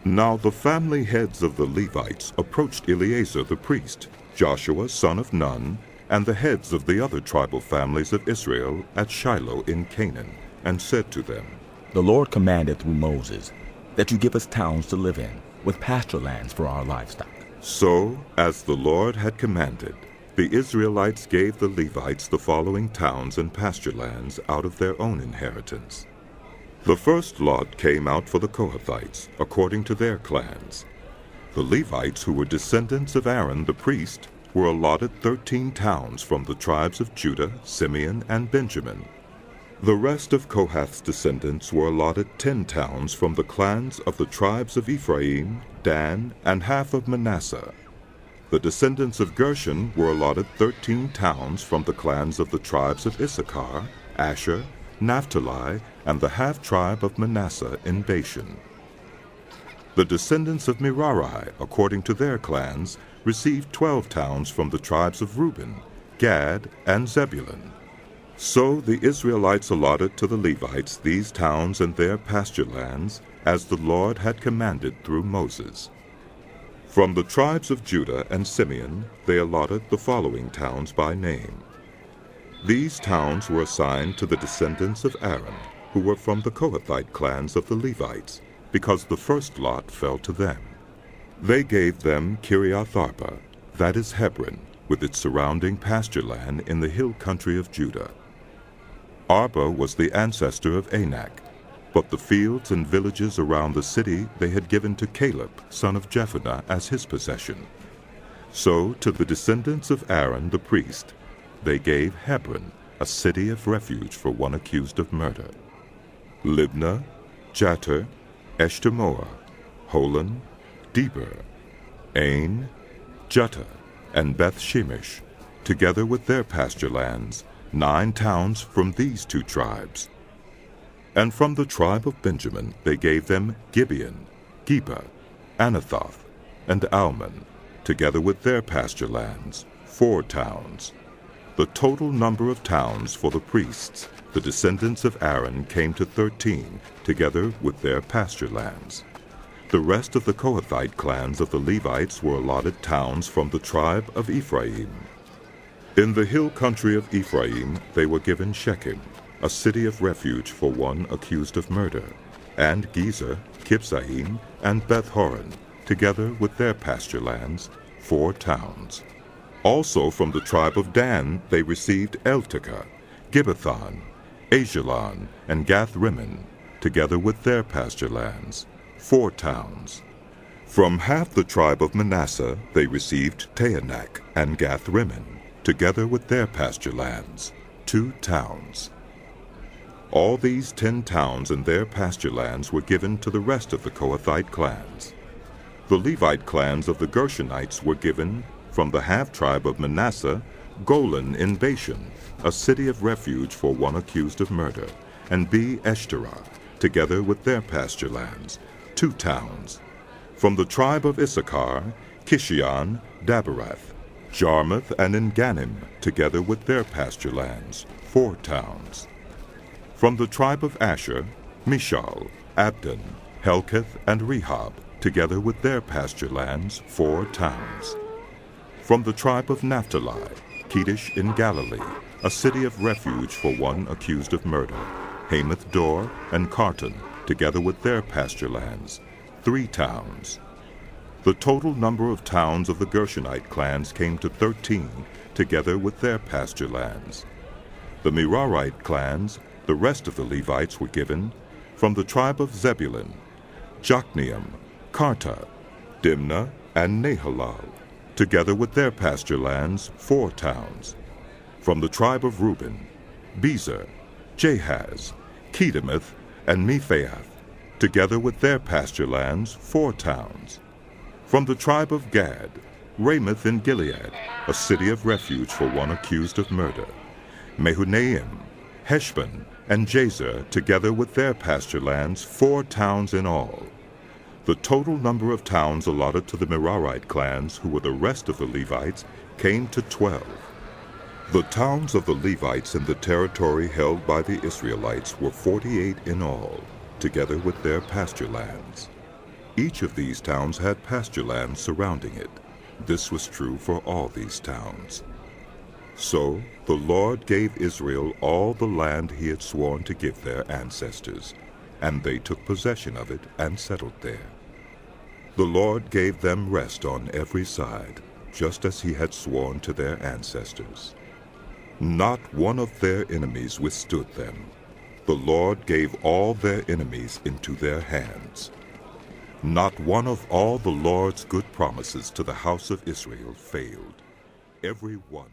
Now the family heads of the Levites approached Eleazar the priest, Joshua son of Nun, and the heads of the other tribal families of Israel at Shiloh in Canaan, and said to them, The Lord commanded through Moses that you give us towns to live in, with pasture lands for our livestock. So, as the Lord had commanded, the Israelites gave the Levites the following towns and pasture lands out of their own inheritance. The first lot came out for the Kohathites, according to their clans. The Levites, who were descendants of Aaron the priest, were allotted 13 towns from the tribes of Judah, Simeon, and Benjamin. The rest of Kohath's descendants were allotted 10 towns from the clans of the tribes of Ephraim, Dan, and half of Manasseh. The descendants of Gershon were allotted 13 towns from the clans of the tribes of Issachar, Asher, Naphtali, and the half-tribe of Manasseh in Bashan. The descendants of Merari, according to their clans, received 12 towns from the tribes of Reuben, Gad, and Zebulun. So the Israelites allotted to the Levites these towns and their pasture lands, as the Lord had commanded through Moses. From the tribes of Judah and Simeon they allotted the following towns by name. These towns were assigned to the descendants of Aaron, who were from the Kohathite clans of the Levites, because the first lot fell to them. They gave them Kiriath Arba, that is Hebron, with its surrounding pasture land in the hill country of Judah. Arba was the ancestor of Anak, but the fields and villages around the city they had given to Caleb, son of Jephunneh, as his possession. So to the descendants of Aaron the priest they gave Hebron, a city of refuge for one accused of murder. Libnah, Jattir, Eshtemoa, Holon, Deber, Ain, Juttah, and Beth-Shemesh, together with their pasture lands, 9 towns from these 2 tribes. And from the tribe of Benjamin they gave them Gibeon, Geba, Anathoth, and Almon, together with their pasture lands, 4 towns. The total number of towns for the priests, the descendants of Aaron, came to 13, together with their pasture lands. The rest of the Kohathite clans of the Levites were allotted towns from the tribe of Ephraim. In the hill country of Ephraim they were given Shechem, a city of refuge for one accused of murder, and Gezer, Kibzaim, and Beth-horon, together with their pasture lands, 4 towns. Also from the tribe of Dan they received Eltekeh, Gibbethon, Ajalon, and Gath-rimmon, together with their pasture lands, 4 towns. From half the tribe of Manasseh they received Taanach and Gath-rimmon, together with their pasture lands, 2 towns. All these 10 towns and their pasture lands were given to the rest of the Kohathite clans. The Levite clans of the Gershonites were given, from the half-tribe of Manasseh, Golan in Bashan, a city of refuge for one accused of murder, and Be-eshterah, together with their pasture lands, 2 towns. From the tribe of Issachar, Kishion, Daberath, Jarmuth, and Engannim, together with their pasture lands, 4 towns. From the tribe of Asher, Mishal, Abdon, Helkath, and Rehob, together with their pasture lands, 4 towns. From the tribe of Naphtali, Kedesh in Galilee, a city of refuge for one accused of murder, Hamath-dor and Kartan, together with their pasture lands, 3 towns. The total number of towns of the Gershonite clans came to 13, together with their pasture lands. The Merarite clans, the rest of the Levites, were given, from the tribe of Zebulun, Jokneam, Karta, Dimnah, and Nahalal, together with their pasture lands, 4 towns. From the tribe of Reuben, Bezer, Jahaz, Kedemoth, and Mephaath, together with their pasture lands, 4 towns. From the tribe of Gad, Ramoth in Gilead, a city of refuge for one accused of murder, Mehunaim, Heshbon, and Jazer, together with their pasture lands, 4 towns in all. The total number of towns allotted to the Merarite clans, who were the rest of the Levites, came to 12. The towns of the Levites in the territory held by the Israelites were 48 in all, together with their pasture lands. Each of these towns had pasture land surrounding it. This was true for all these towns. So the Lord gave Israel all the land he had sworn to give their ancestors, and they took possession of it and settled there. The Lord gave them rest on every side, just as he had sworn to their ancestors. Not one of their enemies withstood them. The Lord gave all their enemies into their hands. Not one of all the Lord's good promises to the house of Israel failed. Every one